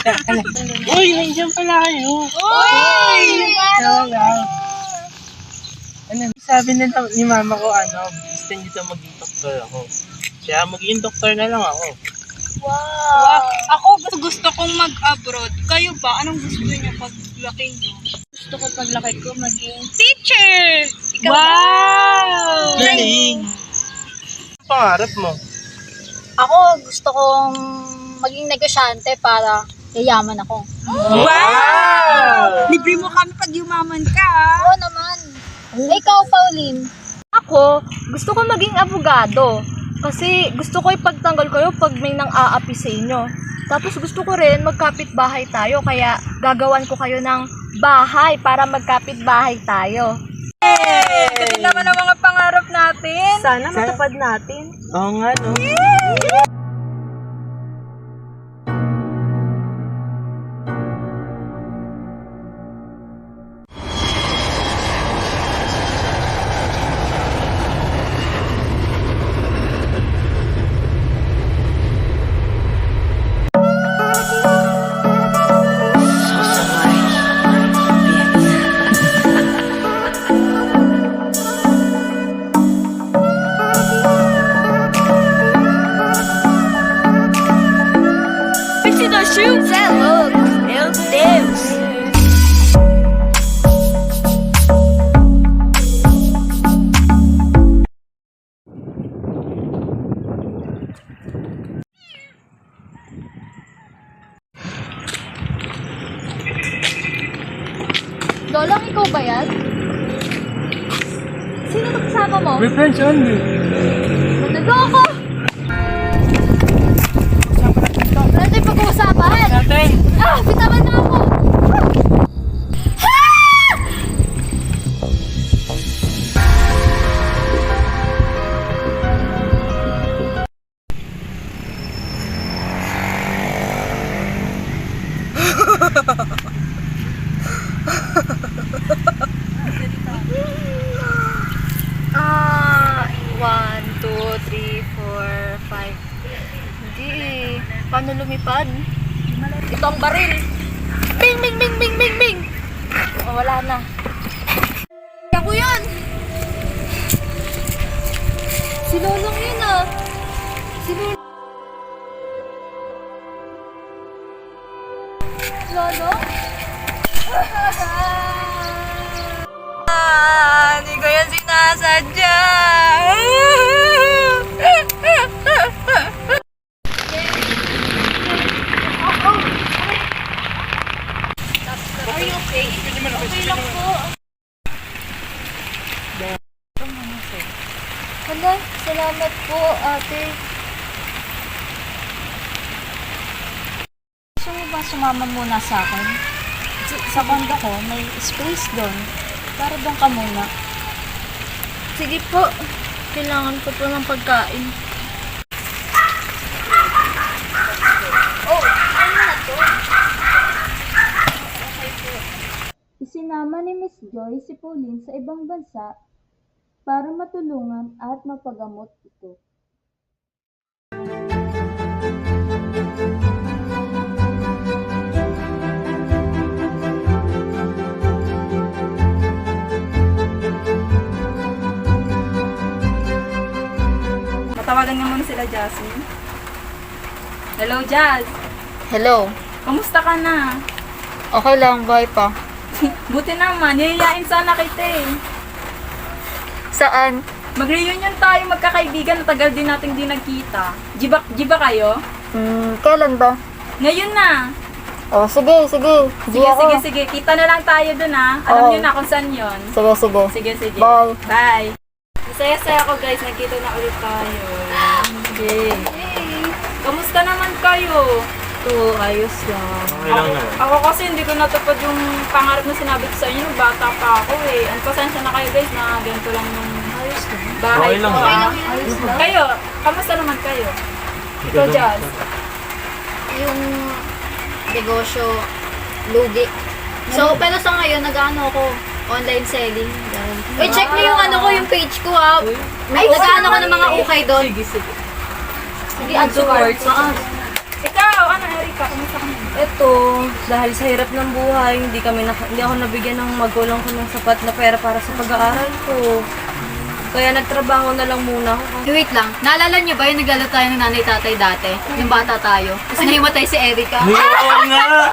Uy, nandiyan pala kayo. Uy! Hello. Ano, sabi ni mama ko, gusto niyo daw maging doktor ako. Kaya maging doktor na lang ako. Wow! Ako gusto kong mag-abroad. Kayo ba? Anong gusto niyo paglaki niyo? Gusto ko paglaki ko maging teacher! Ikaw Wow! Galing! Ang pangarap mo? Ako, gusto kong maging negosyante para yayaman ako. Wow! Libre mo kami pag yumaman ka. Oo naman. Ikaw, Pauline. Ako, gusto ko maging abogado. Kasi gusto ko ipagtanggol kayo pag may nang aapi sa inyo. Tapos gusto ko rin magkapit-bahay tayo. Kaya gagawan ko kayo ng bahay para magkapit-bahay tayo. Kasi naman ang mga pangarap natin. Sana matupad natin. Oo nga, no? Shoots and look, meu Deus! Lolang, ikaw ba yan? Sino na kasama mo? My friends only. Nandito ako! Wala tayong pag-uusapan! Natin! Bitawan na ako! One, two, three, four, five. Hindi. Paano lumipad? Ito ang baril. Bing, bing, bing, bing, bing, bing. Oh, wala na. Ako yun. Si Lolong yun ah. Si Lolong. Lolong? Hindi ko yan sinasadya. Are you okay? Okay lang po. Hala, salamat po, ate. Gusto mo ba sumama muna sa akin? Sa banda ko, may space doon. Para doon ka muna. Sige po. Kailangan ko po ng pagkain. Oh, ano na to? Isinama ni Miss Joy si Pauline sa ibang bansa para matulungan at mapagamot ito. Matawagan nga muna sila, Jasmine. Hello, Jazz. Hello. Kamusta ka na? Okay lang, bye pa. Buti naman, yayayain sana kita eh. Saan? Mag-reunion tayo, magkakaibigan, tagal din nating di nagkita. Jiba kayo? Kailan ba? Ngayon na. Oh, sige. Sige. Kita na lang tayo dun ha. Alam niyo na kung saan yun. Sige. Sige. Bye. Bye. Masaya-saya ako guys, nagkita na ulit tayo. Okay. Hey. Kamusta naman kayo? Ito, ayos lang. Okay lang na. Ako kasi hindi ko natupad yung pangarap na sinabi ko sa inyo nung bata pa ako eh. Ang pasensya na kayo guys na ganito lang yung bahay Okay lang ko. ba? Kayo, kamusta naman kayo? Ikaw, Jazz. Yung negosyo, lugi. So, pero sa ngayon, nag-ano ako, online selling. Uy, check mo yung ano ko, yung page ko ha. May nag-ano ko ng mga ukay doon. Sige. Sige, add to cart. Ikaw, ano, Eric? ka? Kamusta ka naman? Eto, dahil sa hirap ng buhay, hindi ako nabigyan ng magulang ko ng sapat na pera para sa pag-aaral ko. Kaya nagtrabaho na lang muna ako. Wait lang, naalala niyo ba yung naglalo tayo ng nanay-tatay dati? Yung bata tayo. Tapos nahimatay si Erica. Oo nga!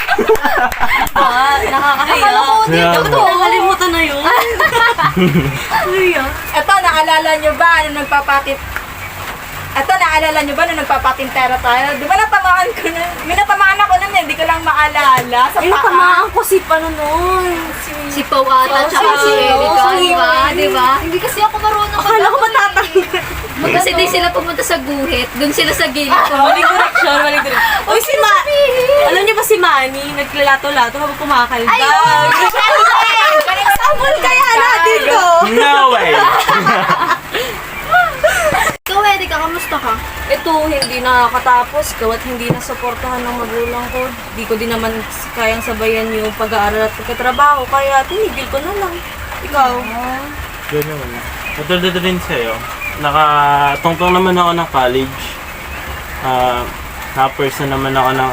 Nakakahiya. Kaya ba? Nakalimutan na yun. Ito, naalala nyo ba nung nagpapatintera tayo? Di ba natamaan ko na? May natamaan ako nun hindi ko lang maalala. Sa paa. Tamaan ko si nun. Si Pau ata, tsaka si Erica, di ba? Hindi kasi ako marunong. Akala ko Kasi di sila pumunta sa guhit, dun sila sa gilid. Maling direksyon. Uy, alam niyo ba si Manny, naglalato-lato habang kumakalda? Sample kaya natin ko! No way! Ikaw, Erica, kamusta ka? Ito, hindi nakakatapos gawa't hindi nasuportahan ng magulang ko. Di ko din naman kayang sabayan yung pag-aaral at pagkatrabaho, kaya tinigil ko na lang. Ikaw? Gano'n. Katulad rin sa'yo. Nakatungtong naman ako ng college. Na-person naman ako ng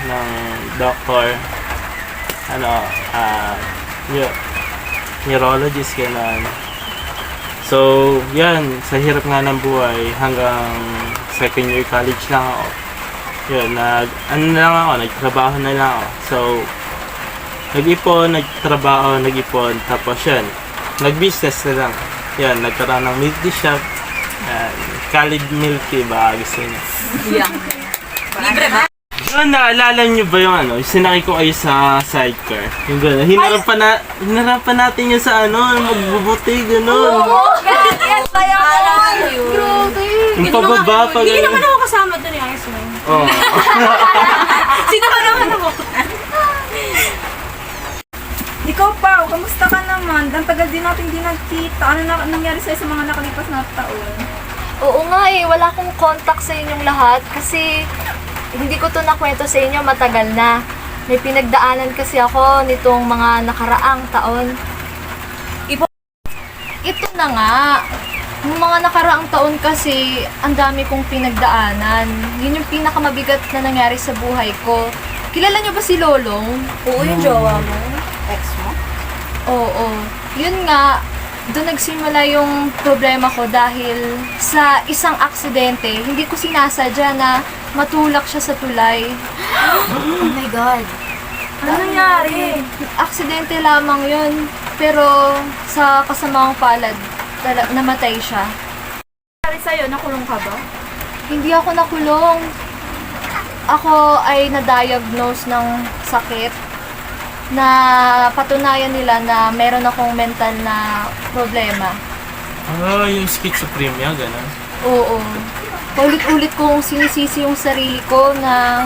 ng doctor. Neurologist, gano'n. So, yan, sa hirap nga ng buhay, hanggang second year college lang ako. Yun, nagtrabaho na lang ako. So, nagtrabaho, tapos yan, nag-business na lang. Yan, nagkaroon ng milk tea shop. Khalid Milk Tea, baka gusto niyo. Yeah. Libre ba? Yun, naalala niyo ba yung sinakay ko kayo sa sidecar? Yung gano'n, hinarapan natin yun sa magbubuti, gano'n. Yes, tayo! Yung pababa, pag Hindi naman ako kasama doon yung ayos mo. Oh. Sino ba naman ako? Ikaw, Pao, kamusta ka naman? Ang tagal din natin di nagkita. Ano nangyari sa'yo sa mga nakalipas na taon? Oo nga wala akong contact sa inyong lahat kasi hindi ko to nakwento sa inyo matagal na. May pinagdaanan kasi ako nitong mga nakaraang taon. Ito na nga. Yung mga nakaraang taon kasi, ang dami kong pinagdaanan. Yun yung pinakamabigat na nangyari sa buhay ko. Kilala niyo ba si Lolong? Oo, yung jowa mo. Ex mo? Oo. Yun nga, doon nagsimula yung problema ko dahil sa isang aksidente, hindi ko sinasadya na matulak siya sa tulay. Oh my God. Ano nangyari? Aksidente lamang yun, pero sa kasamang palad, namatay siya. Nangyari sa'yo? Nakulong ka ba? Hindi ako nakulong. Ako ay na-diagnose ng sakit na patunayan nila na meron akong mental na problema. Yung schizophrenia, gano'n. Oo. Paulit-ulit kong sinisisi yung sarili ko na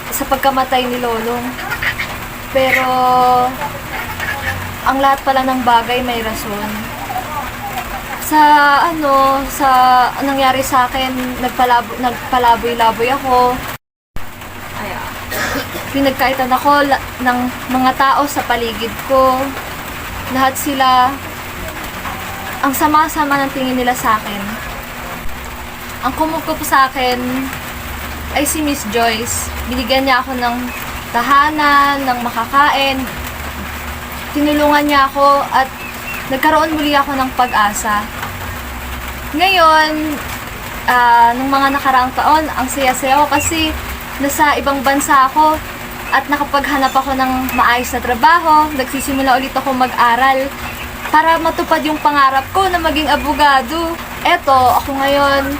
sa pagkamatay ni Lolong. Pero ang lahat pala ng bagay may rason. Sa nangyari sa akin, nagpalaboy-laboy ako. Pinagkaitan ako ng mga tao sa paligid ko. Lahat sila, ang sama-sama ng tingin nila sa akin. Ang kumukup sa akin ay si Miss Joyce. Binigyan niya ako ng tahanan, ng makakain. Tinulungan niya ako at nagkaroon muli ako ng pag-asa. Ngayon, nung mga nakaraang taon, ang saya-saya ko kasi nasa ibang bansa ako at nakapaghanap ako ng maayos na trabaho. Nagsisimula ulit ako mag-aral para matupad yung pangarap ko na maging abogado. Eto, ako ngayon,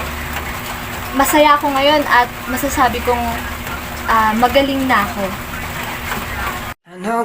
masaya ako ngayon at masasabi kong magaling na ako. I know